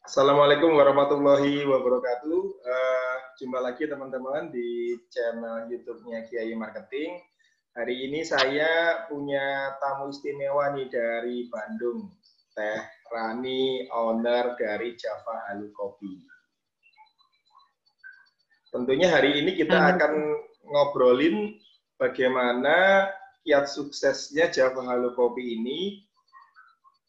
Assalamualaikum warahmatullahi wabarakatuh. Jumpa lagi teman-teman di channel YouTube-nya Kiai Marketing. Hari ini saya punya tamu istimewa nih dari Bandung, Teh Rani, owner dari Java Halu Kopi. Tentunya hari ini kita akan ngobrolin bagaimana kiat suksesnya Java Halu Kopi ini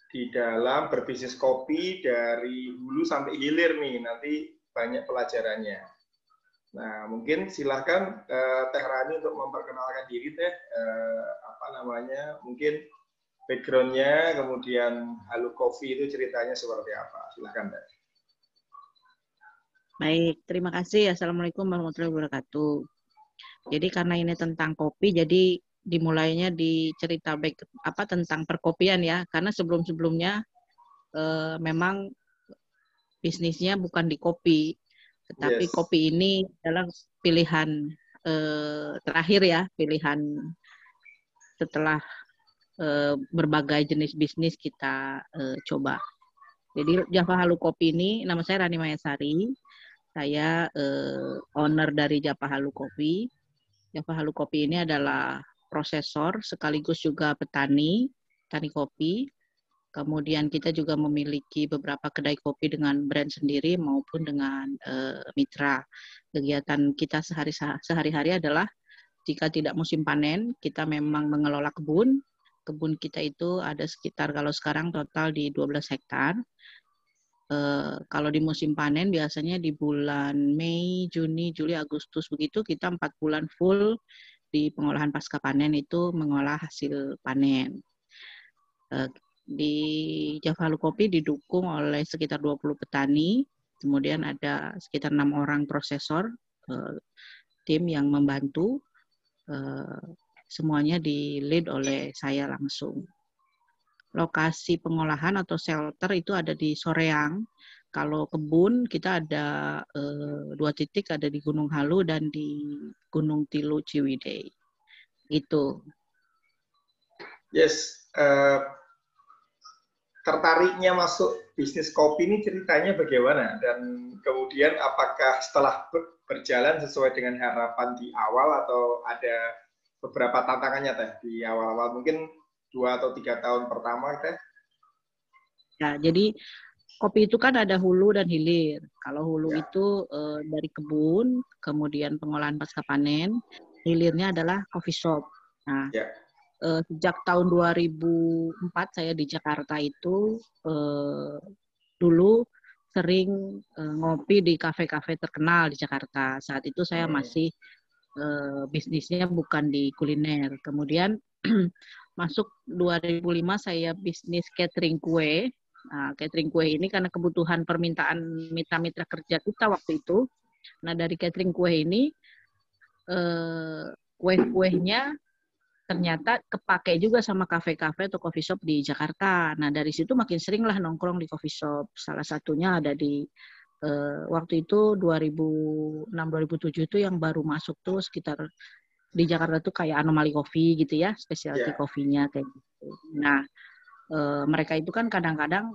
di dalam berbisnis kopi dari hulu sampai hilir nih, nanti banyak pelajarannya. Nah, mungkin silahkan Teh Rani untuk memperkenalkan diri Teh, mungkin background-nya, kemudian Halu Coffee itu ceritanya seperti apa. Silahkan Teh. Baik, terima kasih. Assalamualaikum warahmatullahi wabarakatuh. Jadi karena ini tentang kopi, jadi dimulainya dicerita tentang perkopian ya, karena sebelum-sebelumnya memang bisnisnya bukan di kopi, tetapi kopi ini adalah pilihan terakhir ya, pilihan setelah berbagai jenis bisnis kita coba. Jadi Java Halu Kopi ini, nama saya Rani Mayasari, saya owner dari Java Halu Kopi. Java Halu Kopi ini adalah prosesor sekaligus juga petani kopi. Kemudian kita juga memiliki beberapa kedai kopi dengan brand sendiri maupun dengan mitra. Kegiatan kita sehari-hari adalah jika tidak musim panen, kita memang mengelola kebun. Kebun kita itu ada sekitar kalau sekarang total di 12 hektar. Kalau di musim panen biasanya di bulan Mei, Juni, Juli, Agustus begitu kita 4 bulan full di pengolahan pasca panen itu mengolah hasil panen. Di Java Halu Kopi didukung oleh sekitar 20 petani, kemudian ada sekitar 6 orang prosesor, tim yang membantu, semuanya di lead oleh saya langsung. Lokasi pengolahan atau shelter itu ada di Soreang. Kalau kebun kita ada 2 titik, ada di Gunung Halu dan di Gunung Tilu Ciwidey. Itu. Yes, tertariknya masuk bisnis kopi ini ceritanya bagaimana? Dan kemudian apakah setelah berjalan sesuai dengan harapan di awal atau ada beberapa tantangannya Teh di awal-awal? Mungkin 2 atau 3 tahun pertama Teh? Ya, jadi kopi itu kan ada hulu dan hilir. Kalau hulu itu dari kebun, kemudian pengolahan pasca panen, hilirnya adalah coffee shop. Nah, sejak tahun 2004 saya di Jakarta itu dulu sering ngopi di kafe-kafe terkenal di Jakarta. Saat itu saya masih bisnisnya bukan di kuliner. Kemudian masuk 2005 saya bisnis catering kue. Nah, catering kue ini karena kebutuhan permintaan mitra-mitra kerja kita waktu itu. Nah, dari catering kue ini kue-kuehnya ternyata kepake juga sama kafe-kafe atau coffee shop di Jakarta. Nah, dari situ makin sering lah nongkrong di coffee shop. Salah satunya ada di waktu itu 2006-2007 itu yang baru masuk tuh sekitar di Jakarta tuh kayak Anomali Coffee gitu ya, specialty coffee-nya kayak gitu. Nah, mereka itu kan kadang-kadang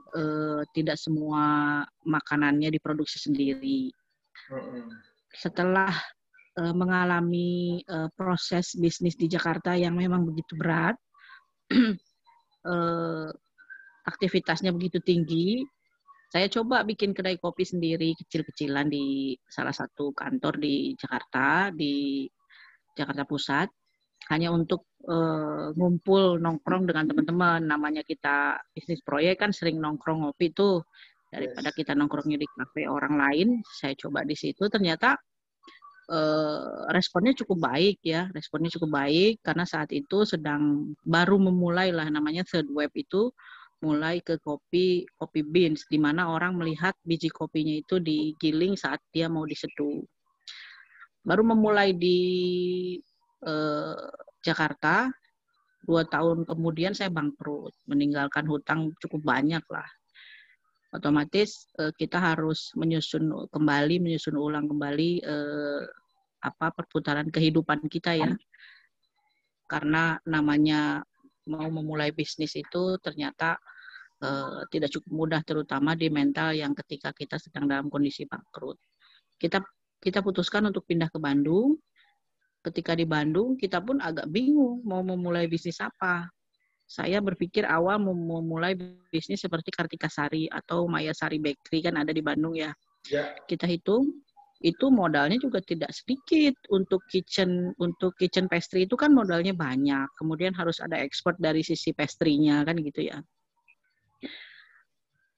tidak semua makanannya diproduksi sendiri. Setelah mengalami proses bisnis di Jakarta yang memang begitu berat, aktivitasnya begitu tinggi, saya coba bikin kedai kopi sendiri kecil-kecilan di salah satu kantor di Jakarta Pusat, hanya untuk ngumpul nongkrong dengan teman-teman. Namanya kita bisnis proyek kan sering nongkrong ngopi tuh, daripada kita nongkrongnya di kafe orang lain. Saya coba di situ, ternyata responnya cukup baik ya, karena saat itu sedang baru memulai lah namanya third wave itu, mulai ke kopi beans, di mana orang melihat biji kopinya itu digiling saat dia mau diseduh. Baru memulai di Jakarta, 2 tahun kemudian saya bangkrut, meninggalkan hutang cukup banyak lah. Otomatis kita harus menyusun ulang kembali perputaran kehidupan kita ya. Karena namanya mau memulai bisnis itu ternyata tidak cukup mudah, terutama di mental yang ketika kita sedang dalam kondisi bangkrut. Kita putuskan untuk pindah ke Bandung. Ketika di Bandung, kita pun agak bingung mau memulai bisnis apa. Saya berpikir awal mau memulai bisnis seperti Kartika Sari atau Maya Sari Bakery, kan ada di Bandung ya. Ya. Kita hitung, itu modalnya juga tidak sedikit. Untuk kitchen pastry itu kan modalnya banyak. Kemudian harus ada ekspor dari sisi pastry-nya kan gitu ya.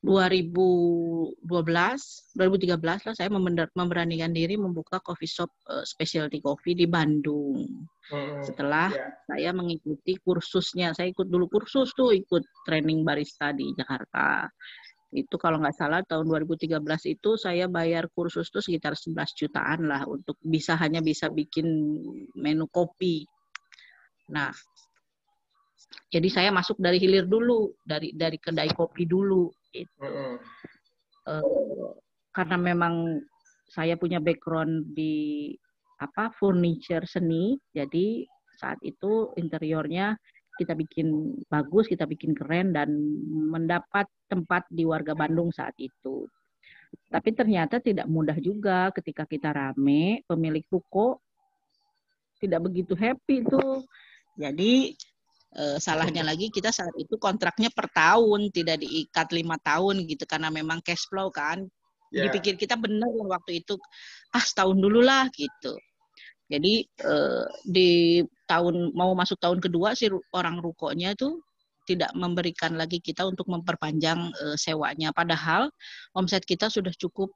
2013 lah saya memberanikan diri membuka coffee shop specialty coffee di Bandung. Setelah saya mengikuti kursusnya, saya ikut dulu kursus tuh, ikut training barista di Jakarta. Itu kalau nggak salah tahun 2013 itu saya bayar kursus tuh sekitar 11 jutaan lah untuk hanya bisa bikin menu kopi. Nah, jadi saya masuk dari hilir dulu, dari kedai kopi dulu. Gitu. Karena memang saya punya background di furniture seni, jadi saat itu interiornya kita bikin bagus, kita bikin keren, dan mendapat tempat di warga Bandung saat itu. Tapi ternyata tidak mudah juga ketika kita rame, pemilik ruko tidak begitu happy tuh. Jadi salahnya lagi kita saat itu kontraknya per tahun, tidak diikat 5 tahun gitu, karena memang cash flow kan. Dipikir kita benar waktu itu, setahun dulu lah gitu. Jadi di mau masuk tahun kedua si orang rukonya tuh tidak memberikan lagi kita untuk memperpanjang sewanya. Padahal omset kita sudah cukup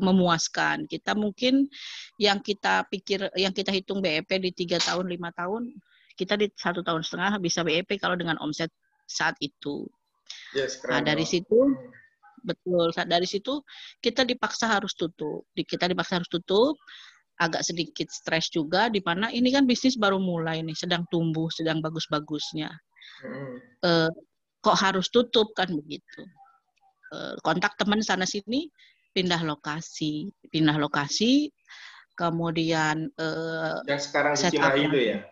memuaskan. Kita mungkin yang kita hitung BEP di 3 tahun, 5 tahun, kita di 1,5 tahun bisa BEP kalau dengan omset saat itu. Yes, nah dari situ, betul, dari situ kita dipaksa harus tutup. Agak sedikit stres juga, di mana ini kan bisnis baru mulai nih, sedang tumbuh, sedang bagus-bagusnya. Kok harus tutup kan begitu. Kontak teman sana sini, pindah lokasi, kemudian yang sekarang di Cimahi itu ya?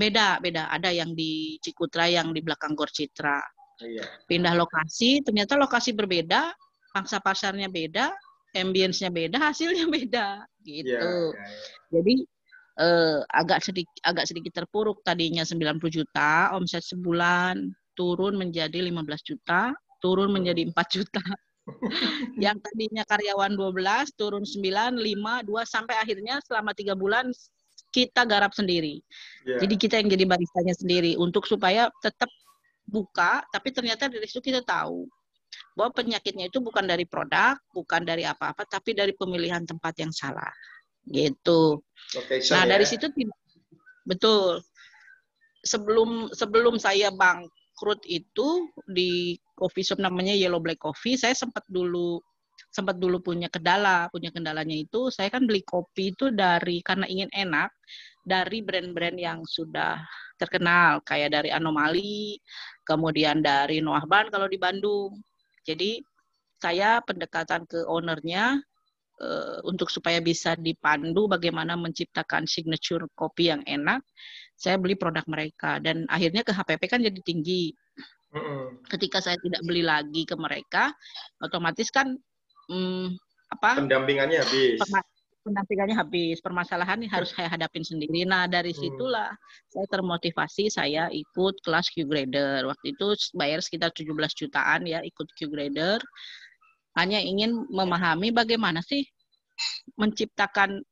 Beda. Ada yang di Cikutra, yang di belakang Gor Citra. Iya. Pindah lokasi, ternyata lokasi berbeda, pangsa pasarnya beda, ambience-nya beda, hasilnya beda, gitu. Iya. Jadi agak sedikit terpuruk. Tadinya 90 juta omset sebulan, turun menjadi 15 juta, turun menjadi 4 juta. Yang tadinya karyawan 12, turun 9, 5, 2, sampai akhirnya selama 3 bulan kita garap sendiri. Jadi kita yang jadi baristanya sendiri untuk supaya tetap buka, tapi ternyata dari situ kita tahu bahwa penyakitnya itu bukan dari produk, bukan dari apa-apa, tapi dari pemilihan tempat yang salah. Gitu. Nah, dari situ betul. Sebelum saya bangkrut itu di coffee shop namanya Yellow Black Coffee, saya sempat dulu punya kendalanya itu saya kan beli kopi itu karena ingin enak dari brand-brand yang sudah terkenal, kayak dari Anomali, kemudian dari Noah Ban kalau di Bandung. Jadi saya pendekatan ke ownernya untuk supaya bisa dipandu bagaimana menciptakan signature kopi yang enak, saya beli produk mereka, dan akhirnya ke HPP kan jadi tinggi. Ketika saya tidak beli lagi ke mereka, otomatis kan pendampingannya habis, permasalahan harus saya hadapin sendiri. Nah, dari situlah saya termotivasi, saya ikut kelas Q-Grader. Waktu itu bayar sekitar 17 jutaan ya, ikut Q-Grader. Hanya ingin memahami bagaimana sih menciptakan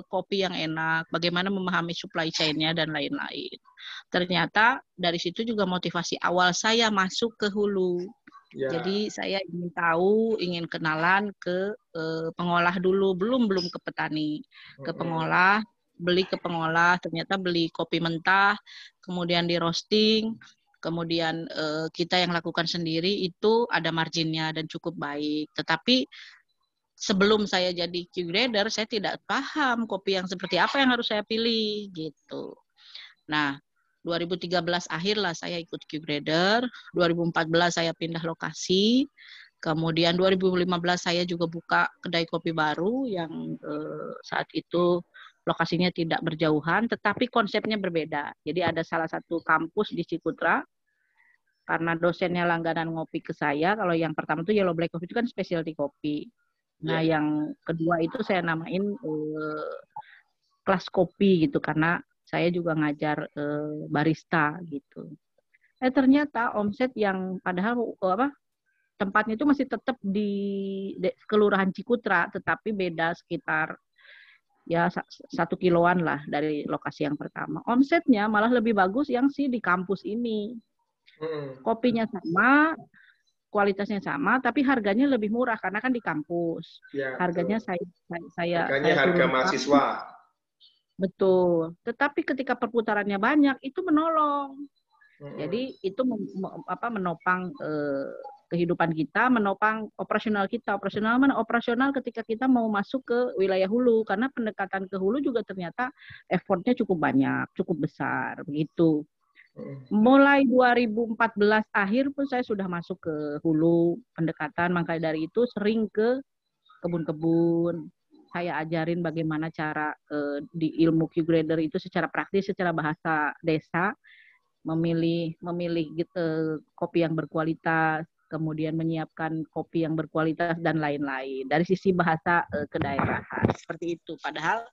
kopi yang enak, bagaimana memahami supply chain-nya dan lain-lain. Ternyata dari situ juga motivasi awal saya masuk ke hulu. Jadi saya ingin tahu, ingin kenalan ke pengolah dulu, belum ke petani, ke pengolah, ternyata beli kopi mentah, kemudian di roasting, kemudian kita yang lakukan sendiri itu ada marginnya dan cukup baik. Tetapi sebelum saya jadi Q-Grader, saya tidak paham kopi yang seperti apa yang harus saya pilih gitu. Nah, 2013 akhir lah saya ikut Q-Grader, 2014 saya pindah lokasi, kemudian 2015 saya juga buka kedai kopi baru yang saat itu lokasinya tidak berjauhan, tetapi konsepnya berbeda. Jadi ada salah satu kampus di Cikutra, karena dosennya langganan ngopi ke saya. Kalau yang pertama itu Yellow Black Coffee itu kan specialty kopi. Nah, yang kedua itu saya namain kelas kopi gitu karena saya juga ngajar barista gitu. Ternyata omset yang padahal tempatnya itu masih tetap di Kelurahan Cikutra, tetapi beda sekitar ya 1 kiloan lah dari lokasi yang pertama. Omsetnya malah lebih bagus yang sih di kampus ini. Kopinya sama, kualitasnya sama, tapi harganya lebih murah karena kan di kampus. Ya, harganya harganya saya harga turunkan. mahasiswa. Betul. Tetapi ketika perputarannya banyak itu menolong. Jadi itu menopang kehidupan kita, menopang operasional kita. Operasional ketika kita mau masuk ke wilayah hulu, karena pendekatan ke hulu juga ternyata effortnya cukup banyak, cukup besar, begitu. Mulai 2014 akhir pun saya sudah masuk ke hulu pendekatan, makanya dari itu sering ke kebun-kebun. Saya ajarin bagaimana cara di ilmu Q-grader itu secara praktis, secara bahasa desa, memilih kopi yang berkualitas, kemudian menyiapkan kopi yang berkualitas dan lain-lain dari sisi bahasa kedaerahan seperti itu. Padahal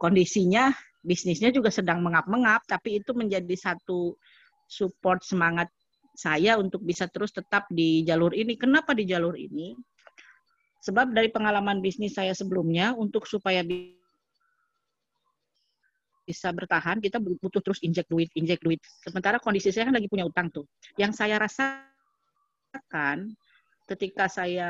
kondisinya bisnisnya juga sedang mengap-mengap, tapi itu menjadi satu support semangat saya untuk bisa terus tetap di jalur ini. Kenapa di jalur ini? Sebab dari pengalaman bisnis saya sebelumnya, untuk supaya bisa bertahan, kita butuh terus injek duit. Sementara kondisi saya kan lagi punya utang tuh. Yang saya rasakan ketika saya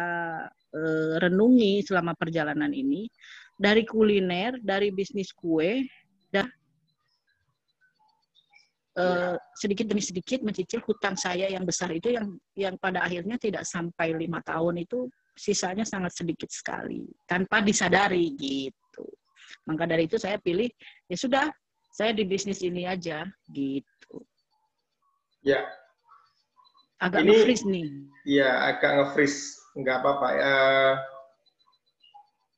renungi selama perjalanan ini, dari kuliner, dari bisnis kue, dan sedikit demi sedikit mencicil hutang saya yang besar itu, yang pada akhirnya tidak sampai 5 tahun itu, sisanya sangat sedikit sekali tanpa disadari gitu. Maka dari itu saya pilih ya sudah, saya di bisnis ini aja gitu. Ya. Agak nge-freeze nih. Iya, agak nge-freeze, nggak apa-apa.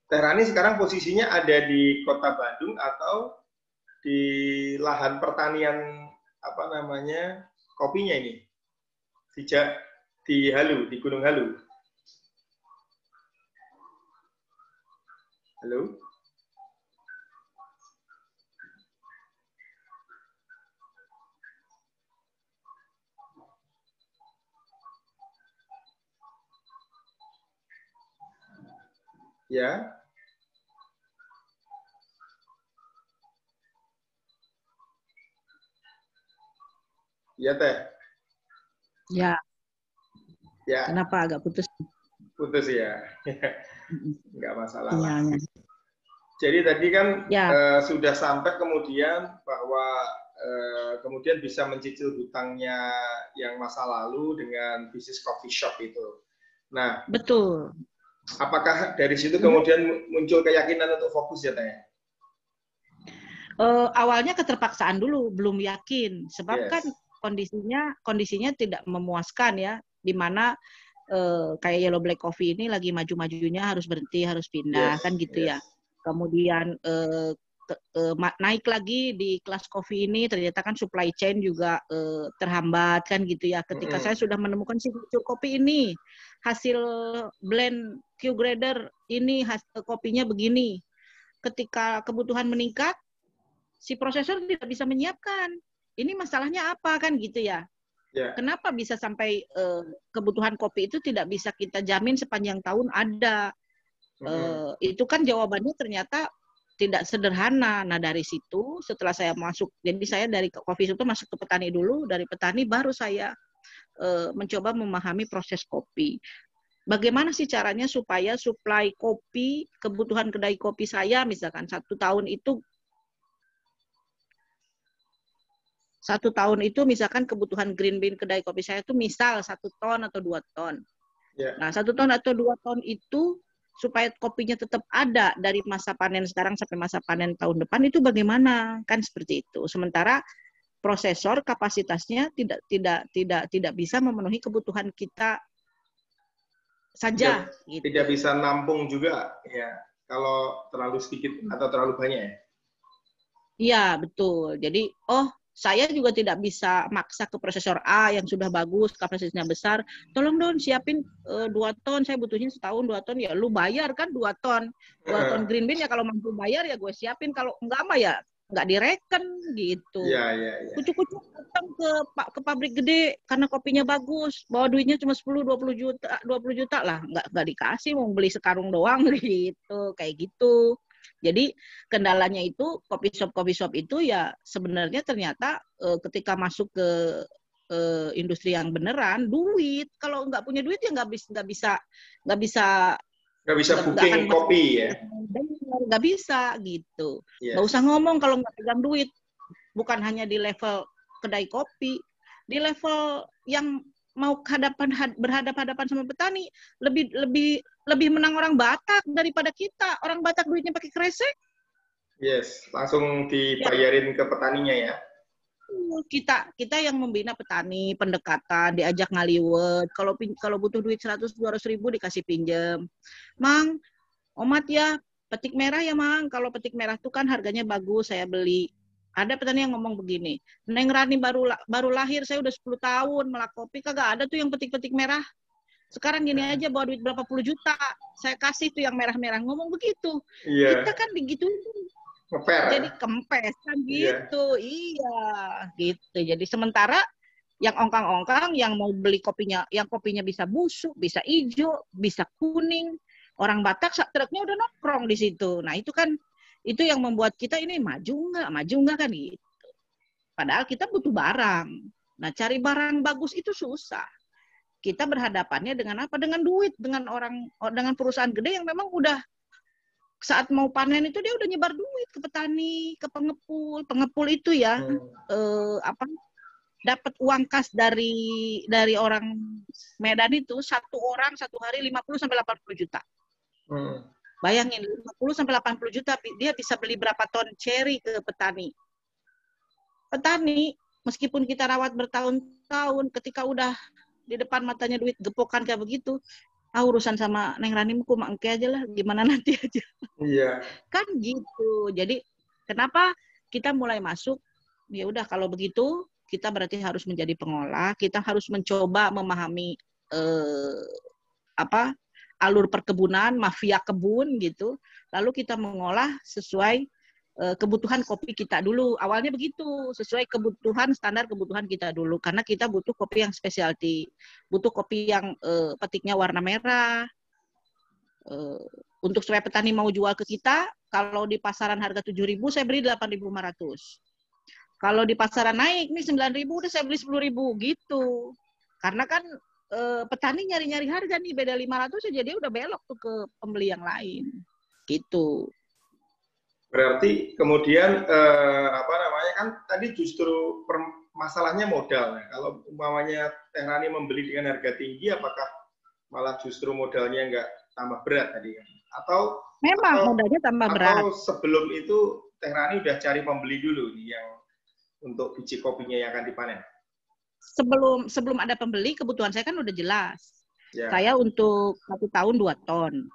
Teh Rani sekarang posisinya ada di Kota Bandung atau di lahan pertanian kopinya ini? Di Halu, di Gunung Halu. Halo? Ya. Iya, Teh. Ya. Ya. Kenapa agak putus? Putus ya. Nggak masalah. Ya. Jadi tadi kan sudah sampai kemudian bahwa kemudian bisa mencicil hutangnya yang masa lalu dengan bisnis coffee shop itu. Nah, betul. Apakah dari situ kemudian muncul keyakinan untuk fokus ya, Teh? Awalnya keterpaksaan dulu, belum yakin. Sebab kan kondisinya tidak memuaskan ya, di mana kayak Yellow Black Coffee ini lagi maju-majunya harus berhenti, harus pindah, kan gitu ya. Kemudian naik lagi di kelas kopi ini, ternyata kan supply chain juga terhambat kan gitu ya. Ketika saya sudah menemukan signature kopi ini, hasil blend Q-grader ini, kopinya begini. Ketika kebutuhan meningkat, si prosesor tidak bisa menyiapkan. Ini masalahnya apa kan gitu ya. Kenapa bisa sampai kebutuhan kopi itu tidak bisa kita jamin sepanjang tahun ada. Itu kan jawabannya ternyata tidak sederhana. Nah dari situ setelah saya masuk, jadi saya dari coffee shop itu masuk ke petani dulu, dari petani baru saya mencoba memahami proses kopi. Bagaimana sih caranya supaya supply kopi, kebutuhan kedai kopi saya misalkan 1 tahun itu misalkan kebutuhan green bean kedai kopi saya itu misal 1 ton atau 2 ton. Nah 1 ton atau 2 ton itu supaya kopinya tetap ada dari masa panen sekarang sampai masa panen tahun depan itu bagaimana, kan seperti itu. Sementara prosesor kapasitasnya tidak bisa memenuhi kebutuhan kita saja. Tidak bisa nampung juga ya kalau terlalu sedikit atau terlalu banyak ya. Iya betul. Jadi saya juga tidak bisa maksa ke prosesor A yang sudah bagus, kapasitasnya besar. Tolong dong siapin 2 ton, saya butuhnya setahun 2 ton. Ya lu bayar kan 2 ton. 2 ton green bean ya kalau mampu bayar ya gue siapin. Kalau enggak mah ya enggak direken gitu. Iya, iya, iya. Kucuk-kucuk datang ke pabrik gede karena kopinya bagus. Bawa duitnya cuma 10-20 juta, 20 juta lah. Enggak dikasih, mau beli sekarung doang gitu. Kayak gitu. Jadi kendalanya itu kopi shop itu ya sebenarnya ternyata ketika masuk ke industri yang beneran duit. Kalau nggak punya duit ya nggak bisa Nggak bisa nggak akan booking kopi ya. nggak bisa gitu. Iya. Nggak usah ngomong kalau nggak pegang duit. Bukan hanya di level kedai kopi, di level yang mau berhadapan sama petani lebih menang orang Batak daripada kita. Orang Batak duitnya pakai kresek. Yes, langsung dibayarin ke petaninya ya. Kita yang membina petani, pendekatan, diajak ngaliwet. Kalau butuh duit 100-200 ribu dikasih pinjem. Mang, Omat ya, petik merah ya Mang. Kalau petik merah tuh kan harganya bagus, saya beli. Ada petani yang ngomong begini, Neng Rani baru lahir, saya udah 10 tahun melak kopi, kagak ada tuh yang petik-petik merah. Sekarang gini aja, bawa duit berapa puluh juta, saya kasih tuh yang merah-merah. Ngomong begitu. Iya. Kita kan begitu. Jadi kempes kan gitu. Iya, gitu. Jadi sementara yang ongkang-ongkang yang mau beli kopinya, yang kopinya bisa busuk, bisa hijau, bisa kuning. Orang Batak truknya udah nongkrong di situ. Nah, itu yang membuat kita ini maju nggak kan gitu. Padahal kita butuh barang. Nah, cari barang bagus itu susah. Kita berhadapannya dengan apa? Dengan duit, dengan perusahaan gede yang memang udah saat mau panen itu dia udah nyebar duit ke petani, ke pengepul itu ya dapat uang kas dari orang Medan itu satu orang satu hari 50-80 juta. Bayangin 50-80 juta dia bisa beli berapa ton ceri ke petani. Petani meskipun kita rawat bertahun-tahun ketika udah di depan matanya duit gepokan kayak begitu, urusan sama Neng Rani ku mangke aja lah, gimana nanti aja. Iya. Kan gitu. Jadi kenapa kita mulai masuk? Ya udah kalau begitu kita berarti harus menjadi pengolah, kita harus mencoba memahami alur perkebunan, mafia kebun gitu. Lalu kita mengolah sesuai kebutuhan kopi kita dulu. Awalnya begitu, sesuai standar kebutuhan kita dulu. Karena kita butuh kopi yang specialty, butuh kopi yang petiknya warna merah. Untuk supaya petani mau jual ke kita, kalau di pasaran harga 7.000, saya beli 8.500. Kalau di pasaran naik, nih 9.000, udah saya beli 10.000 gitu. Karena kan petani nyari-nyari harga nih, beda 500 aja dia udah belok tuh ke pembeli yang lain. Gitu. Berarti kemudian kan tadi justru masalahnya modal. Nah, kalau umpamanya Teh Rani membeli dengan harga tinggi, apakah malah justru modalnya nggak tambah berat tadi kan? Atau modalnya tambah berat. Atau sebelum itu Teh Rani udah cari pembeli dulu nih yang untuk biji kopinya yang akan dipanen? Sebelum ada pembeli, kebutuhan saya kan udah jelas. Ya. Saya untuk 1 tahun 2 ton.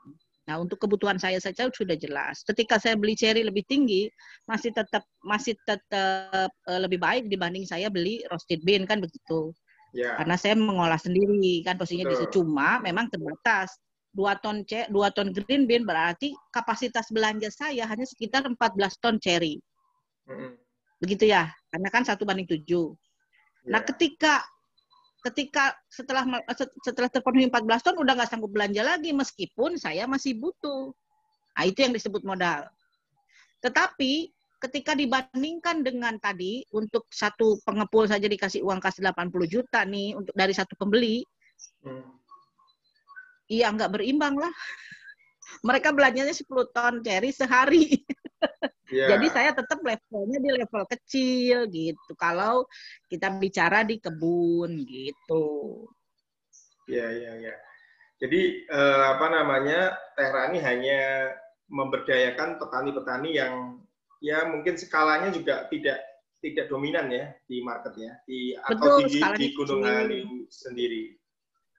Nah, untuk kebutuhan saya saja sudah jelas. Ketika saya beli ceri lebih tinggi, masih tetap lebih baik dibanding saya beli roasted bean kan begitu. Ya. Karena saya mengolah sendiri kan posisinya bisa, cuma memang terbatas. 2 ton green bean berarti kapasitas belanja saya hanya sekitar 14 ton ceri. Begitu ya, karena kan 1:7. Nah, ketika setelah terpenuhi 14 ton udah nggak sanggup belanja lagi meskipun saya masih butuh. Nah, itu yang disebut modal. Tetapi ketika dibandingkan dengan tadi untuk satu pengepul saja dikasih uang kas 80 juta nih untuk dari satu pembeli. Iya, nggak berimbang lah. Mereka belanjanya 10 ton ceri sehari. Yeah. Jadi saya tetap levelnya di level kecil gitu. Kalau kita bicara di kebun gitu. Ya. Jadi Teh Rani hanya memberdayakan petani-petani yang ya mungkin skalanya juga tidak dominan ya di market ya, atau di Gunung Halu sendiri.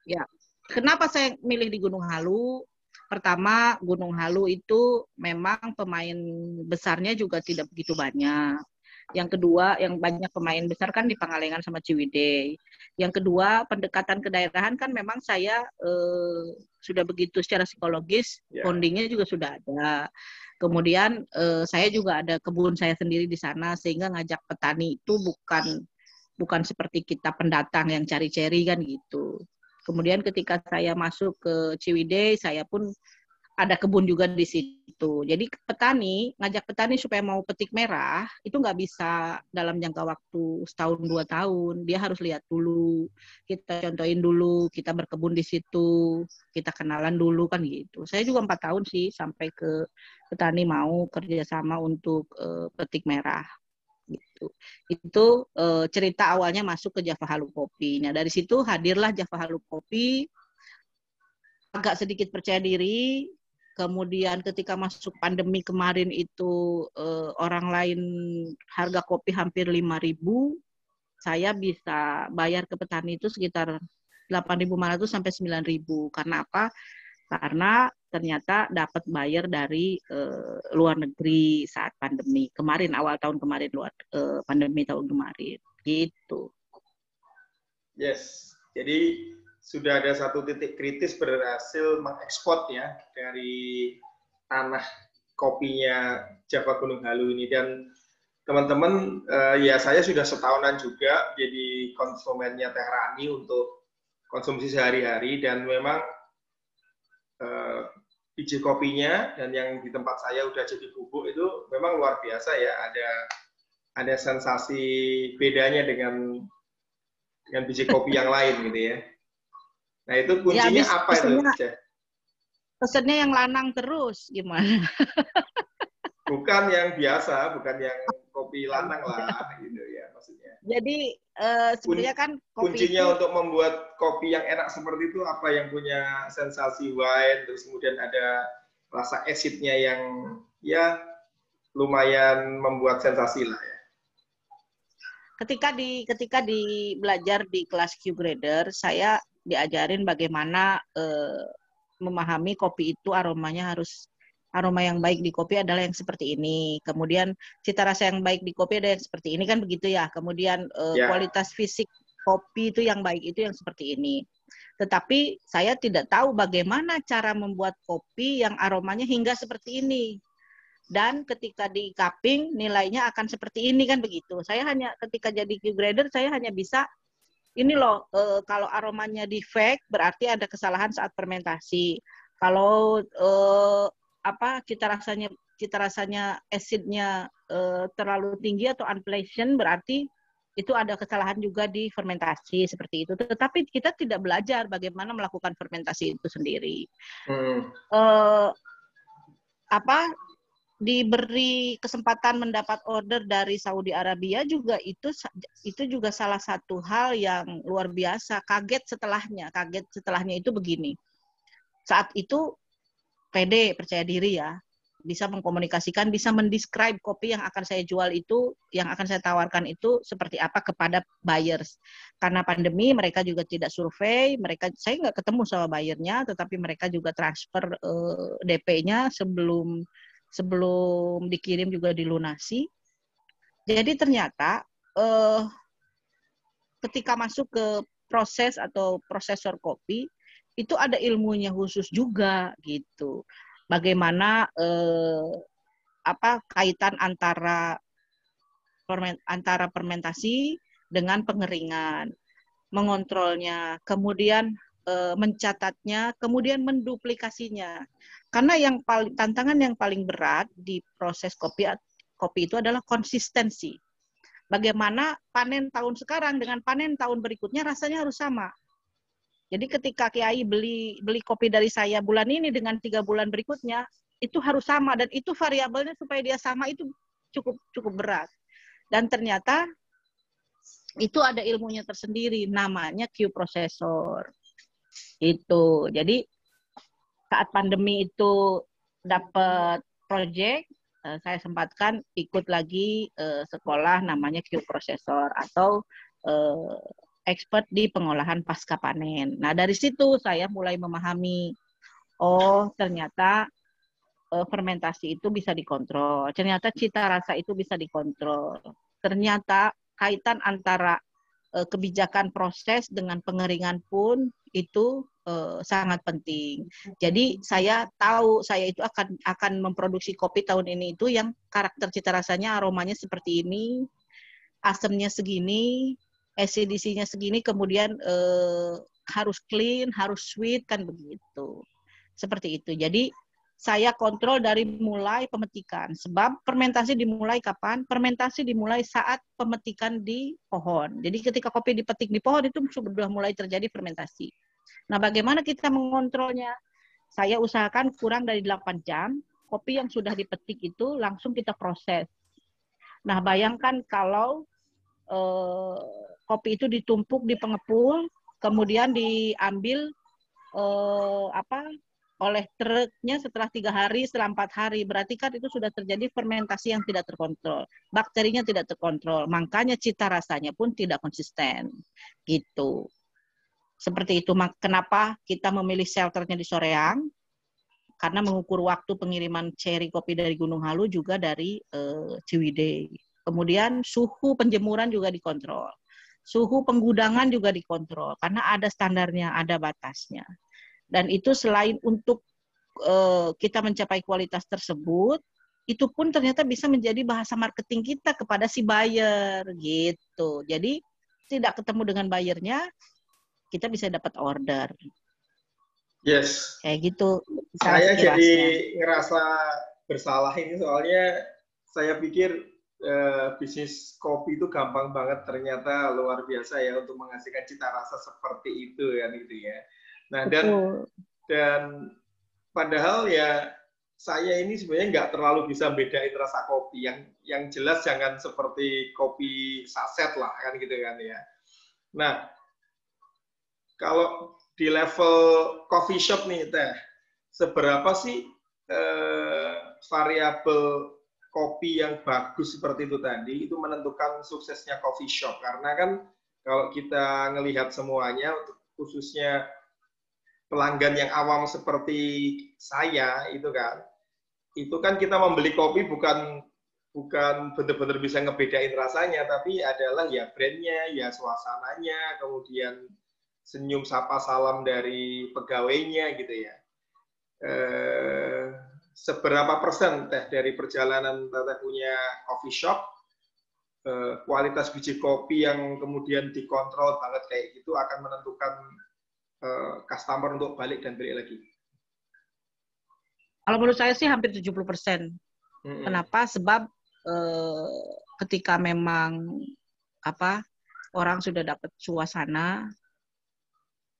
Ya. Kenapa saya milih di Gunung Halu? Pertama, Gunung Halu itu memang pemain besarnya juga tidak begitu banyak. Yang kedua, yang banyak pemain besar kan di Pangalengan sama Ciwidey. Yang kedua, pendekatan kedaerahan kan memang saya sudah begitu secara psikologis, bondingnya juga sudah ada. Kemudian saya juga ada kebun saya sendiri di sana, sehingga ngajak petani itu bukan seperti kita pendatang yang cari ceri kan gitu. Kemudian ketika saya masuk ke Ciwidey, saya pun ada kebun juga di situ. Jadi ngajak petani supaya mau petik merah, itu nggak bisa dalam jangka waktu setahun 2 tahun. Dia harus lihat dulu, kita contohin dulu, kita berkebun di situ, kita kenalan dulu kan gitu. Saya juga 4 tahun sih sampai ke petani mau kerjasama untuk petik merah. Gitu. Itu cerita awalnya masuk ke Java Halu Kopi. Nah dari situ hadirlah Java Halu Kopi, agak sedikit percaya diri. Kemudian ketika masuk pandemi kemarin itu orang lain harga kopi hampir 5.000, saya bisa bayar ke petani itu sekitar 8.500 sampai 9.000. Karena apa? Karena ternyata dapat bayar dari luar negeri saat pandemi kemarin, awal tahun kemarin, pandemi tahun kemarin gitu. Yes, jadi sudah ada satu titik kritis berhasil mengekspor ya dari tanah kopinya Java Gunung Halu ini. Dan teman-teman, ya saya sudah setahunan juga jadi konsumennya Teh Rani untuk konsumsi sehari-hari, dan memang biji kopinya dan yang di tempat saya udah jadi bubuk itu memang luar biasa ya, ada sensasi bedanya dengan biji kopi yang lain gitu ya. Nah itu kuncinya ya, apa itu? Pesennya yang lanang terus gimana? Bukan yang biasa, bukan yang kopi lanang lah gitu ya maksudnya. Jadi sebenarnya kan kopi kuncinya itu, untuk membuat kopi yang enak seperti itu apa, yang punya sensasi wine, terus kemudian ada rasa acidnya yang ya lumayan membuat sensasi lah ya. Ketika belajar di kelas Q grader, saya diajarin bagaimana memahami kopi itu aroma yang baik di kopi adalah yang seperti ini. Kemudian cita rasa yang baik di kopi ada yang seperti ini kan begitu ya. Kemudian kualitas fisik kopi itu yang baik itu yang seperti ini. Tetapi saya tidak tahu bagaimana cara membuat kopi yang aromanya hingga seperti ini. Dan ketika di cupping nilainya akan seperti ini kan begitu. Saya hanya ketika jadi Q grader saya hanya bisa ini loh, kalau aromanya di fake berarti ada kesalahan saat fermentasi. Kalau cita rasanya acidnya terlalu tinggi atau unpleasant berarti itu ada kesalahan juga di fermentasi seperti itu. Tetapi kita tidak belajar bagaimana melakukan fermentasi itu sendiri. Diberi kesempatan mendapat order dari Saudi Arabia juga itu juga salah satu hal yang luar biasa. Kaget setelahnya itu begini. Saat itu pede, percaya diri ya, bisa mengkomunikasikan, bisa mendescribe kopi yang akan saya jual itu, yang akan saya tawarkan itu seperti apa kepada buyers. Karena pandemi mereka juga tidak survei, saya nggak ketemu sama buyernya, tetapi mereka juga transfer DP-nya sebelum dikirim juga dilunasi. Jadi ternyata ketika masuk ke proses atau prosesor kopi itu ada ilmunya khusus juga gitu. Bagaimana kaitan antara fermentasi dengan pengeringan, mengontrolnya, kemudian mencatatnya, kemudian menduplikasinya. Karena tantangan yang paling berat di proses kopi itu adalah konsistensi. Bagaimana panen tahun sekarang dengan panen tahun berikutnya rasanya harus sama. Jadi ketika Kiai beli kopi dari saya bulan ini dengan 3 bulan berikutnya, itu harus sama, dan itu variabelnya supaya dia sama itu cukup berat. Dan ternyata itu ada ilmunya tersendiri, namanya Q processor. Itu. Jadi saat pandemi itu dapat project, saya sempatkan ikut lagi sekolah namanya Q processor atau expert di pengolahan pasca panen. Nah, dari situ saya mulai memahami, ternyata fermentasi itu bisa dikontrol. Ternyata cita rasa itu bisa dikontrol. ternyata kaitan antara kebijakan proses dengan pengeringan pun itu sangat penting. Jadi saya tahu saya itu akan memproduksi kopi tahun ini itu yang karakter cita rasanya, aromanya seperti ini, asamnya segini, acidity-nya segini, kemudian harus clean, harus sweet, kan begitu. Seperti itu. Jadi saya kontrol dari mulai pemetikan. Sebab fermentasi dimulai kapan? Fermentasi dimulai saat pemetikan di pohon. Jadi ketika kopi dipetik di pohon itu sudah mulai terjadi fermentasi. Nah, bagaimana kita mengontrolnya? Saya usahakan kurang dari 8 jam, kopi yang sudah dipetik itu langsung kita proses. Nah, bayangkan kalau kopi itu ditumpuk di pengepul, kemudian diambil oleh truknya setelah 3 hari, setelah 4 hari, berarti kan itu sudah terjadi fermentasi yang tidak terkontrol, bakterinya tidak terkontrol, makanya cita rasanya pun tidak konsisten, gitu. Seperti itu, kenapa kita memilih shelternya di Soreang, karena mengukur waktu pengiriman ceri kopi dari Gunung Halu juga dari Ciwidey. Kemudian suhu penjemuran juga dikontrol, suhu penggudangan juga dikontrol, karena ada standarnya, ada batasnya. Dan itu selain untuk kita mencapai kualitas tersebut, itu pun ternyata bisa menjadi bahasa marketing kita kepada si buyer, gitu. Jadi tidak ketemu dengan buyernya, kita bisa dapat order. Yes. Kayak gitu. Saya jadi ngerasa bersalah ini soalnya saya pikir bisnis kopi itu gampang banget, ternyata luar biasa ya untuk menghasilkan cita rasa seperti itu kan gitu ya. Nah, dan padahal ya saya ini sebenarnya nggak terlalu bisa bedain rasa kopi. Yang jelas jangan seperti kopi saset lah kan gitu kan ya. Nah, kalau di level coffee shop nih Teh, seberapa sih variabel kopi yang bagus seperti itu tadi itu menentukan suksesnya coffee shop? Karena kan kalau kita ngelihat semuanya, khususnya pelanggan yang awam seperti saya itu kan kita membeli kopi bukan benar-benar bisa ngebedain rasanya, tapi adalah ya brandnya, ya suasananya, kemudian senyum sapa salam dari pegawainya gitu ya. Seberapa persen Teh dari perjalanan Teh punya coffee shop, kualitas biji kopi yang kemudian dikontrol banget kayak gitu akan menentukan customer untuk balik dan balik lagi? Kalau menurut saya sih hampir 70%. Kenapa? Sebab ketika memang orang sudah dapat suasana,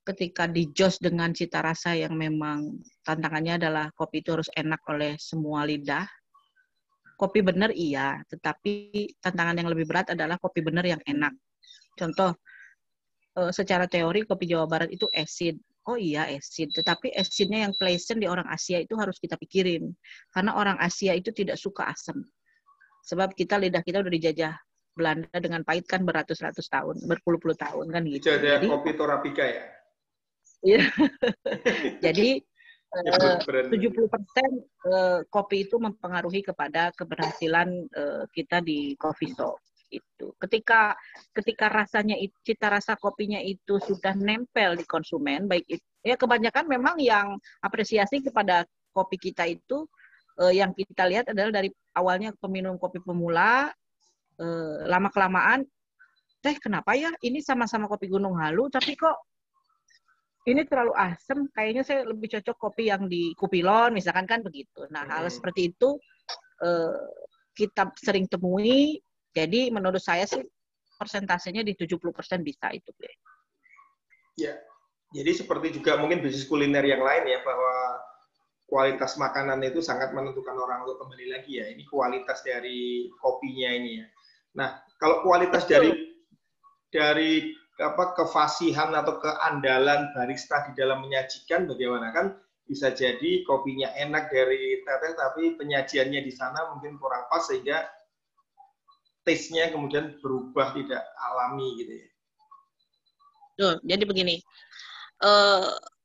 ketika dijos dengan cita rasa yang memang tantangannya adalah kopi itu harus enak oleh semua lidah. Kopi benar iya, tetapi tantangan yang lebih berat adalah kopi benar yang enak. Contoh, secara teori kopi Jawa Barat itu acid. Oh iya acid, tetapi acidnya yang pleasant di orang Asia itu harus kita pikirin. Karena orang Asia itu tidak suka asam. Sebab lidah kita udah dijajah Belanda dengan pahit kan beratus-ratus tahun, berpuluh-puluh tahun kan gitu. Jadi kopi Torabika ya? Iya. Jadi 70% kopi itu mempengaruhi kepada keberhasilan kita di coffee shop. Itu ketika rasanya cita rasa kopinya itu sudah nempel di konsumen, baik itu ya kebanyakan memang yang apresiasi kepada kopi kita itu yang kita lihat adalah dari awalnya peminum kopi pemula, lama kelamaan Teh kenapa ya ini sama-sama kopi Gunung Halu tapi kok ini terlalu asam, kayaknya saya lebih cocok kopi yang di Kupilon misalkan kan begitu. Nah hal seperti itu kita sering temui. Jadi menurut saya sih persentasenya di 70% bisa itu. Ya, jadi seperti juga mungkin bisnis kuliner yang lain ya, bahwa kualitas makanan itu sangat menentukan orang untuk kembali lagi ya. Ini kualitas dari kopinya ini ya. Nah, kalau kualitas dari kefasihan atau keandalan barista di dalam menyajikan bagaimana? Kan bisa jadi kopinya enak dari Teteh tapi penyajiannya di sana mungkin kurang pas sehingga taste-nya kemudian berubah tidak alami gitu ya. Tuh, jadi begini.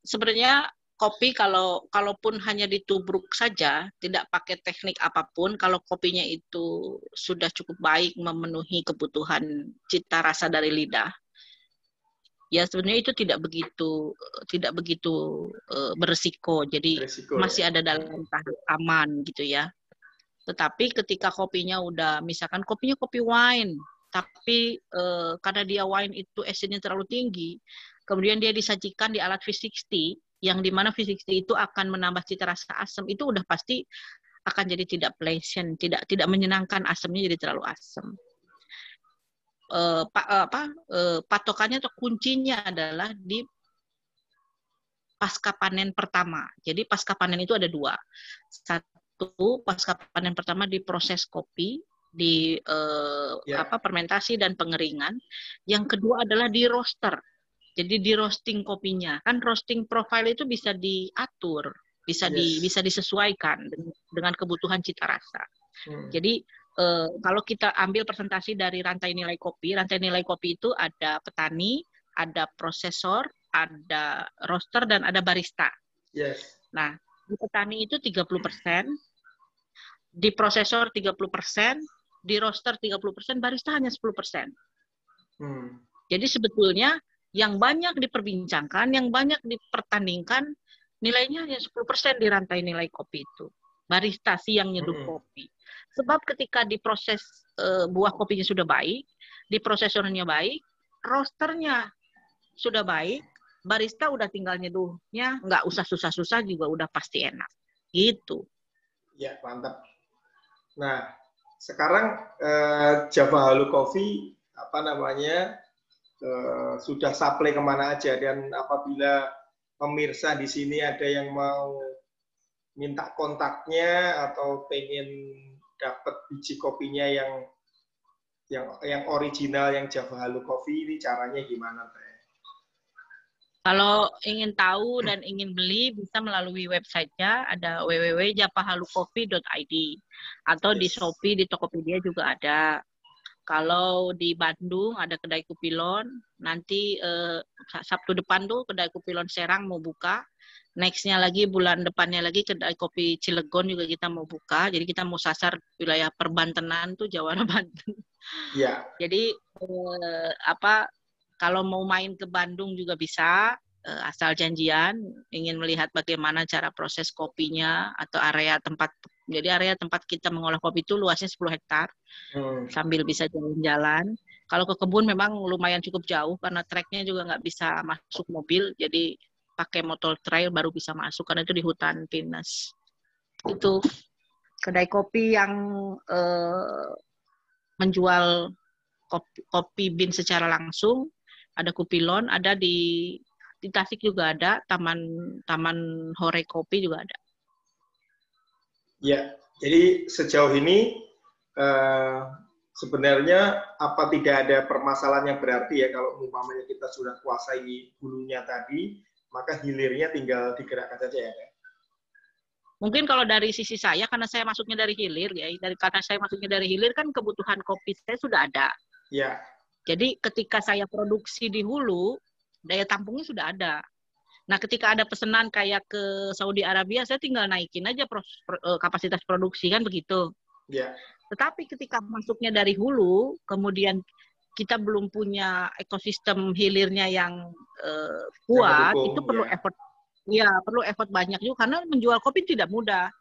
Sebenarnya kopi kalaupun hanya ditubruk saja, tidak pakai teknik apapun, kalau kopinya itu sudah cukup baik memenuhi kebutuhan cita rasa dari lidah, ya sebenarnya itu tidak begitu berisiko. Jadi Resiko masih ya. ada dalam tahap aman gitu ya. Tetapi ketika kopinya udah, misalkan kopinya kopi wine, tapi karena dia wine itu acidnya terlalu tinggi, kemudian dia disajikan di alat V60, yang dimana V60 itu akan menambah cita rasa asam, itu udah pasti akan jadi tidak pleasant, tidak menyenangkan, asamnya jadi terlalu asam. Patokannya atau kuncinya adalah di pasca panen pertama. Jadi pasca panen itu ada dua. Satu, pasca panen pertama di proses kopi, di fermentasi dan pengeringan. Yang kedua adalah di roaster. Jadi di roasting kopinya. Kan roasting profile itu bisa diatur, bisa disesuaikan dengan kebutuhan cita rasa. Jadi kalau kita ambil presentasi dari rantai nilai kopi itu ada petani, ada prosesor, ada roaster, dan ada barista. Yes. Nah, di petani itu 30%, di prosesor 30%, di roaster 30%, barista hanya 10%. Jadi sebetulnya yang banyak diperbincangkan, yang banyak dipertandingkan, nilainya hanya 10% di rantai nilai kopi itu. Barista sih yang nyeduh kopi. Sebab ketika diproses buah kopinya sudah baik, di prosesornya baik, roasternya sudah baik, barista udah tinggal nyeduhnya, nggak usah susah-susah juga udah pasti enak. Gitu. Ya, mantap. Nah, sekarang Java Halo Coffee sudah supply kemana aja, dan apabila pemirsa di sini ada yang mau minta kontaknya atau pengen dapat biji kopinya yang original, yang Java Halo Coffee, ini caranya gimana, Teh? Kalau ingin tahu dan ingin beli, bisa melalui websitenya, ada www.javahalucoffee.id, atau di Shopee, di Tokopedia juga ada. Kalau di Bandung ada kedai Kupilon, nanti Sabtu depan tuh kedai Kupilon Serang mau buka. Nextnya lagi, bulan depannya lagi, kedai kopi Cilegon juga kita mau buka. Jadi kita mau sasar wilayah perbantenan tuh, Jawara Banten. Ya. Jadi kalau mau main ke Bandung juga bisa, asal janjian, ingin melihat bagaimana cara proses kopinya atau area tempat. Jadi area tempat kita mengolah kopi itu luasnya 10 hektar, sambil bisa jalan-jalan. Kalau ke kebun memang lumayan cukup jauh, karena treknya juga nggak bisa masuk mobil, jadi pakai motor trail baru bisa masuk, karena itu di hutan pinus. Itu kedai kopi yang menjual kopi bean secara langsung, ada Kupilon, ada di Tasik juga ada, Taman Hore Kopi juga ada. Ya, jadi sejauh ini sebenarnya apa tidak ada permasalahan yang berarti ya, kalau umpamanya kita sudah kuasai hulunya tadi, maka hilirnya tinggal digerakkan saja ya. Mungkin kalau dari sisi saya, karena saya masuknya dari hilir ya, karena saya masuknya dari hilir kan kebutuhan kopi saya sudah ada. Ya. Jadi ketika saya produksi di hulu, daya tampungnya sudah ada. Nah, ketika ada pesanan kayak ke Saudi Arabia, saya tinggal naikin aja kapasitas produksi, kan begitu. Ya. Tetapi ketika masuknya dari hulu, kemudian kita belum punya ekosistem hilirnya yang kuat, itu perlu effort. Ya, perlu effort banyak juga, karena menjual kopi tidak mudah.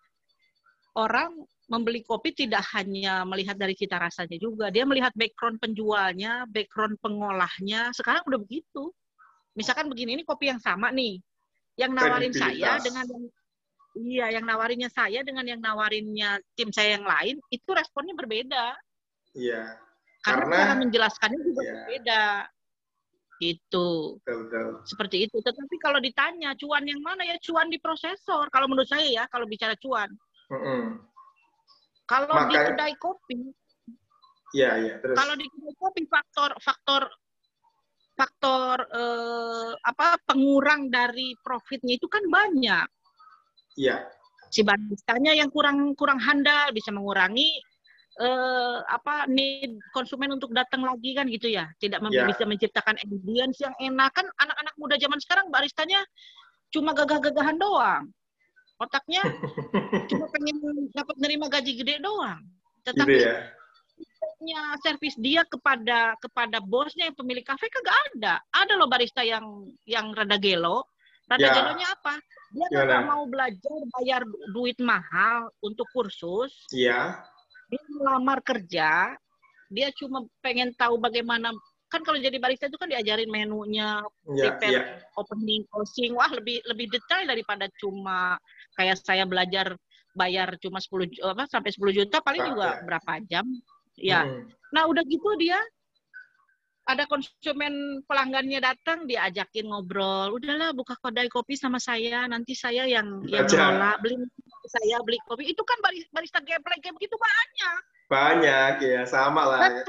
Orang membeli kopi tidak hanya melihat dari cita rasanya juga, dia melihat background penjualnya, background pengolahnya. Sekarang udah begitu. Misalkan begini, ini kopi yang sama nih, yang nawarin saya dengan yang nawarinnya saya dengan yang nawarinnya tim saya yang lain, itu responnya berbeda. Iya. Karena cara menjelaskannya juga berbeda. Gitu. Betul. Seperti itu. Tetapi kalau ditanya cuan yang mana, ya cuan di prosesor. Kalau menurut saya ya, kalau bicara cuan. Kalau di kedai kopi, terus. Kalau di kedai kopi faktor pengurang dari profitnya itu kan banyak. Iya. Si baristanya yang kurang handal bisa mengurangi need konsumen untuk datang lagi, kan gitu ya. Tidak bisa menciptakan ambience yang enak. Kan anak-anak muda zaman sekarang baristanya cuma gagah-gagahan doang. Otaknya cuma pengen dapat nerima gaji gede doang. Tetapi gitu ya? servis dia kepada bosnya yang pemilik kafe kagak ada. Ada loh barista yang rada gelo. Rada Ya, gelonya apa? Dia gimana? nggak mau belajar bayar duit mahal untuk kursus. Iya. Dia melamar kerja. Dia cuma pengen tahu bagaimana. Kan kalau jadi barista itu kan diajarin menunya, Iya, iya. prepare opening, closing. Wah, lebih detail daripada cuma kayak saya belajar bayar cuma 10 sampai 10 juta paling juga berapa jam. Ya. Nah, udah gitu dia ada konsumen pelanggannya datang, diajakin ngobrol. Udahlah, buka kedai kopi sama saya, nanti saya yang ngelola, saya beli kopi. Itu kan barista geblek kayak begitu banyak. Banyak ya, sama lah ya,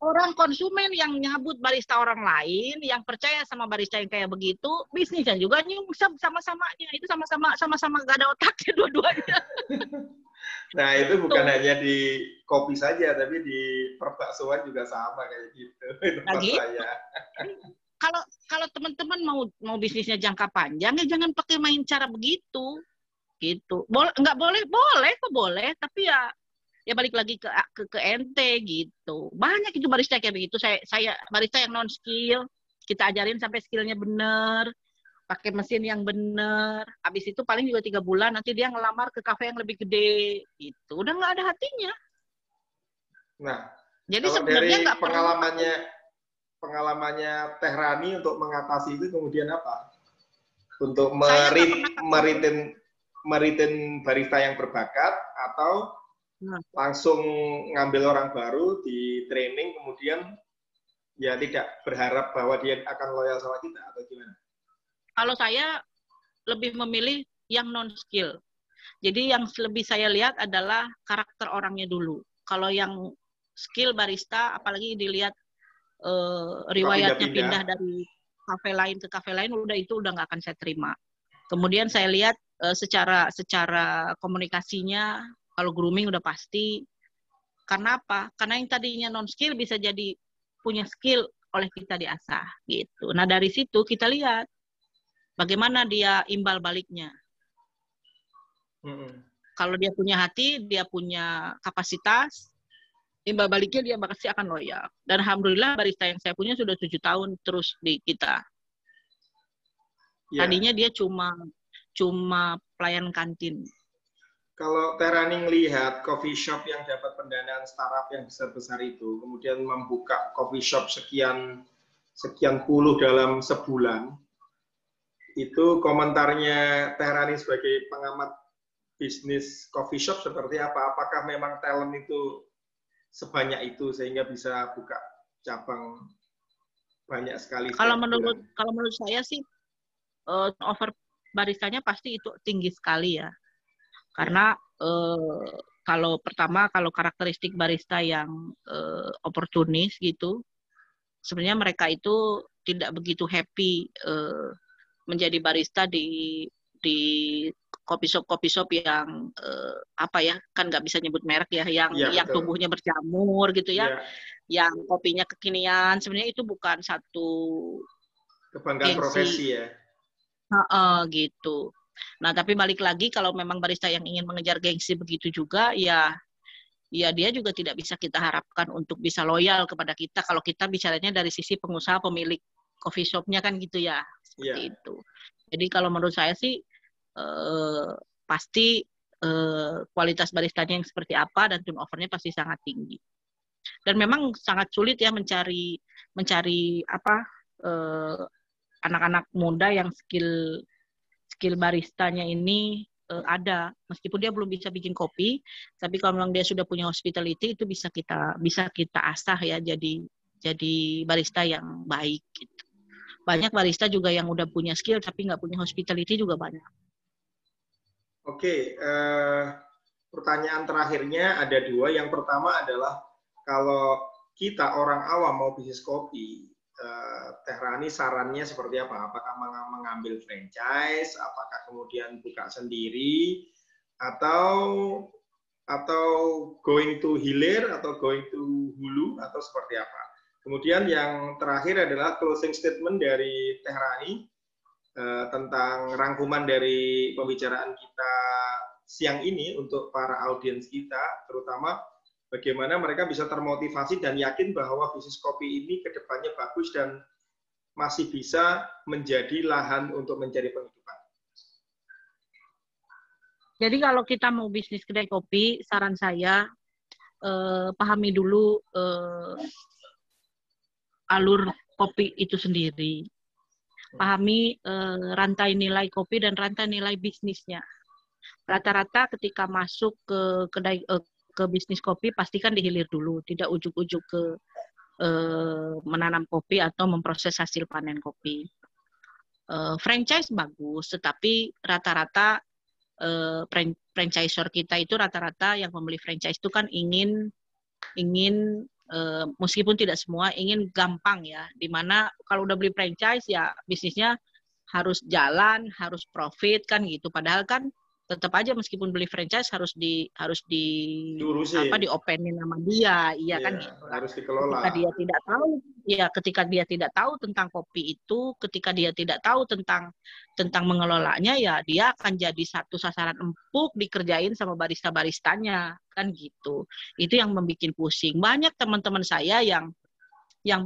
orang konsumen yang nyabut barista orang lain, yang percaya sama barista yang kayak begitu, bisnisnya juga nyungsep sama-samanya. Itu sama-sama gak ada otaknya dua-duanya. Nah, itu bukan hanya di kopi saja, tapi di perbaksoan juga sama kayak gitu. Tempat saya. Kalau teman-teman mau bisnisnya jangka panjang, ya jangan pakai main cara begitu. Gitu. Nggak boleh, tapi ya balik lagi ke ente gitu. Banyak itu barista kayak begitu. Saya barista yang non skill, kita ajarin sampai skillnya bener, pakai mesin yang bener. Habis itu paling juga 3 bulan nanti dia ngelamar ke kafe yang lebih gede gitu. Udah nggak ada hatinya. Nah, jadi sebenarnya nggak pengalamannya Teh Rani untuk mengatasi itu kemudian apa? Untuk meritin barista yang berbakat atau langsung ngambil orang baru di training kemudian ya tidak berharap bahwa dia akan loyal sama kita atau gimana? Kalau saya lebih memilih yang non skill. Jadi yang lebih saya lihat adalah karakter orangnya dulu. Kalau yang skill barista, apalagi dilihat riwayatnya pindah dari kafe lain ke kafe lain, itu udah nggak akan saya terima. Kemudian saya lihat secara komunikasinya, kalau grooming udah pasti. Karena apa? Karena yang tadinya non skill bisa jadi punya skill oleh kita diasah gitu. Nah dari situ kita lihat bagaimana dia imbal baliknya. Kalau dia punya hati, dia punya kapasitas, imbal baliknya dia pasti akan loyal. Dan alhamdulillah barista yang saya punya sudah 7 tahun terus di kita. Tadinya dia cuma pelayan kantin. Kalau Teh Rani melihat coffee shop yang dapat pendanaan startup yang besar-besar itu, kemudian membuka coffee shop sekian puluh dalam sebulan, itu komentarnya Teh Rani sebagai pengamat bisnis coffee shop seperti apa? Apakah memang talent itu sebanyak itu sehingga bisa buka cabang banyak sekali? Kalau menurut saya sih over baristanya pasti itu tinggi sekali ya. Karena kalau karakteristik barista yang oportunis gitu, sebenarnya mereka itu tidak begitu happy menjadi barista di coffee shop yang kan nggak bisa nyebut merek ya, yang tubuhnya berjamur gitu ya, yang kopinya kekinian. Sebenarnya itu bukan satu kebanggaan profesi ya. Gitu. Nah, tapi balik lagi kalau memang barista yang ingin mengejar gengsi begitu juga, ya dia juga tidak bisa kita harapkan untuk bisa loyal kepada kita kalau kita bicaranya dari sisi pengusaha pemilik coffee shop-nya kan gitu ya. Seperti itu. Jadi kalau menurut saya sih pasti kualitas baristanya yang seperti apa dan turnover-nya pasti sangat tinggi. Dan memang sangat sulit ya mencari anak-anak muda yang skill baristanya ini ada, meskipun dia belum bisa bikin kopi, tapi kalau memang dia sudah punya hospitality itu bisa kita asah ya jadi barista yang baik gitu. Banyak barista juga yang udah punya skill tapi nggak punya hospitality juga banyak. Oke, pertanyaan terakhirnya ada 2. Yang pertama adalah kalau kita orang awam mau bisnis kopi, Teh Rani sarannya seperti apa? Apakah mengambil franchise, apakah kemudian buka sendiri, atau going to hilir, atau going to hulu, atau seperti apa? Kemudian yang terakhir adalah closing statement dari Teh Rani. tentang rangkuman dari pembicaraan kita siang ini untuk para audiens kita, terutama bagaimana mereka bisa termotivasi dan yakin bahwa bisnis kopi ini ke depannya bagus dan masih bisa menjadi lahan untuk mencari penghidupan. Jadi kalau kita mau bisnis kedai kopi, saran saya pahami dulu alur kopi itu sendiri. Pahami rantai nilai kopi dan rantai nilai bisnisnya. Rata-rata ketika masuk ke kedai ke bisnis kopi pastikan dihilir dulu, tidak ujuk-ujuk ke menanam kopi atau memproses hasil panen kopi. Franchise bagus, tetapi rata-rata franchisor kita itu rata-rata yang membeli franchise itu kan ingin meskipun tidak semua ingin gampang ya, dimana kalau udah beli franchise ya bisnisnya harus jalan, harus profit kan gitu. Padahal kan tetap aja meskipun beli franchise harus diopenin sama dia, iya kan gitu. Harus dikelola. Ketika dia tidak tahu tentang kopi itu, ketika dia tidak tahu tentang mengelolanya, ya dia akan jadi satu sasaran empuk dikerjain sama barista-baristanya kan gitu. Itu yang membuat pusing. Banyak teman-teman saya yang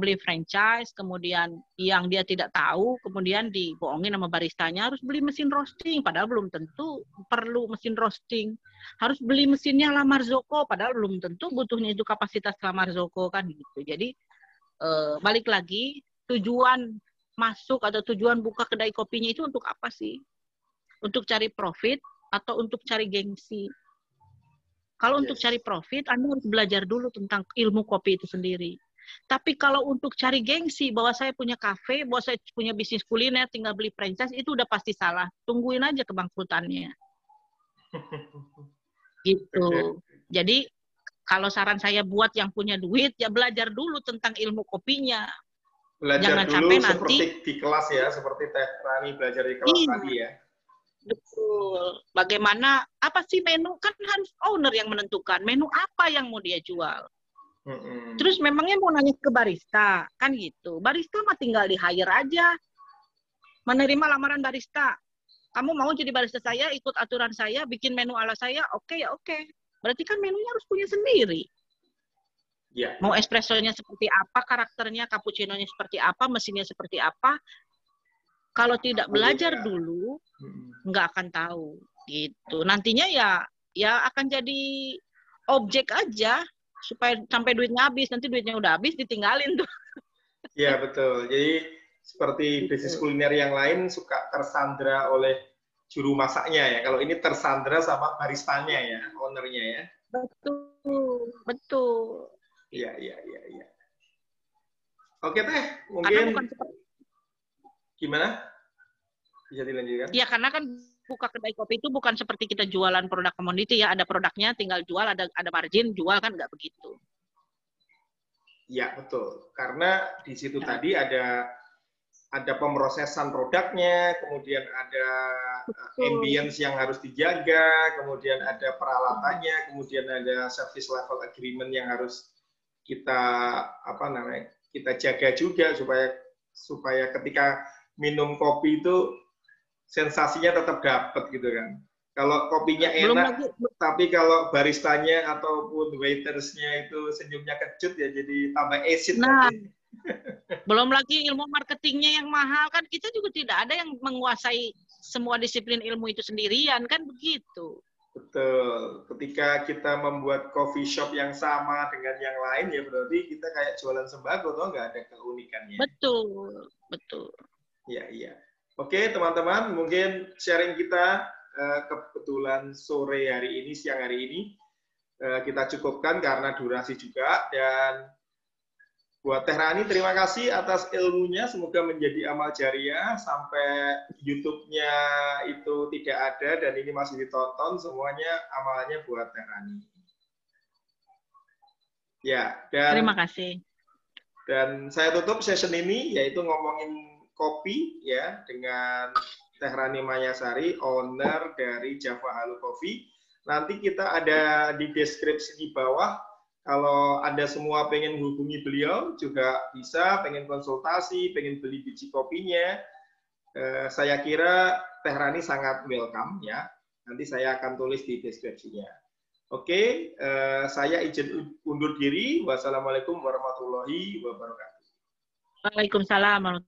beli franchise, kemudian yang dia tidak tahu, kemudian dibohongin sama baristanya, harus beli mesin roasting, padahal belum tentu perlu mesin roasting. Harus beli mesinnya La Marzocco, padahal belum tentu butuhnya itu kapasitas La Marzocco, kan gitu. Jadi, balik lagi, tujuan masuk atau tujuan buka kedai kopinya itu untuk apa sih? Untuk cari profit atau untuk cari gengsi? Kalau untuk cari profit, Anda harus belajar dulu tentang ilmu kopi itu sendiri. Tapi kalau untuk cari gengsi, bahwa saya punya kafe, bahwa saya punya bisnis kuliner, tinggal beli franchise, itu udah pasti salah. Tungguin aja kebangkrutannya. Gitu. Jadi, kalau saran saya buat yang punya duit, ya belajar dulu tentang ilmu kopinya. Belajar jangan dulu sampai seperti nanti, di kelas ya, seperti Teh Rani belajar di kelas tadi ya. Betul. Bagaimana, apa sih menu? Kan harus owner yang menentukan. Menu apa yang mau dia jual. Terus memangnya mau nanya ke barista, kan gitu. Barista mah tinggal di-hire aja. Menerima lamaran barista. Kamu mau jadi barista saya, ikut aturan saya, bikin menu ala saya, oke ya oke. Berarti kan menunya harus punya sendiri. Ya. Mau espressonya seperti apa, karakternya, cappuccinonya seperti apa, mesinnya seperti apa. Kalau tidak belajar dulu, nggak akan tahu. Gitu. Nantinya ya akan jadi objek aja. Supaya sampai duitnya habis, nanti duitnya udah habis ditinggalin tuh. Iya betul. Jadi seperti bisnis kuliner yang lain suka tersandra oleh juru masaknya ya. Kalau ini tersandra sama baristanya ya, ownernya ya. Betul. Iya. Oke Teh, mungkin gimana? Bisa dilanjutkan? Iya, karena kan buka kedai kopi itu bukan seperti kita jualan produk komoditi ya, ada produknya tinggal jual, ada margin jual, kan nggak begitu. Ya betul, karena di situ tadi ada pemrosesan produknya, kemudian ada ambience yang harus dijaga, kemudian ada peralatannya, kemudian ada service level agreement yang harus kita kita jaga juga supaya ketika minum kopi itu sensasinya tetap dapat gitu kan. Kalau kopinya enak, tapi kalau baristanya ataupun waitersnya itu senyumnya kecut ya jadi tambah acid. Nah, belum lagi ilmu marketingnya yang mahal, kan kita juga tidak ada yang menguasai semua disiplin ilmu itu sendirian, kan begitu. Betul. Ketika kita membuat coffee shop yang sama dengan yang lain ya berarti kita kayak jualan sembako toh, nggak ada keunikannya. Betul. Iya. Oke, teman-teman, mungkin sharing kita kebetulan sore hari ini, siang hari ini, kita cukupkan karena durasi juga. Dan buat Teh Rani, terima kasih atas ilmunya. Semoga menjadi amal jariah sampai YouTube-nya itu tidak ada dan ini masih ditonton. Semuanya amalnya buat Teh Rani. Ya, dan terima kasih. Dan saya tutup session ini yaitu ngomongin kopi ya dengan Teh Rani Mayasari, owner dari Java Halo Coffee. Nanti kita ada di deskripsi di bawah. Kalau Anda semua pengen hubungi beliau juga bisa, pengen konsultasi, pengen beli biji kopinya, Saya kira Teh Rani sangat welcome ya. Nanti saya akan tulis di deskripsinya. Oke, saya izin undur diri. Wassalamualaikum warahmatullahi wabarakatuh. Waalaikumsalam.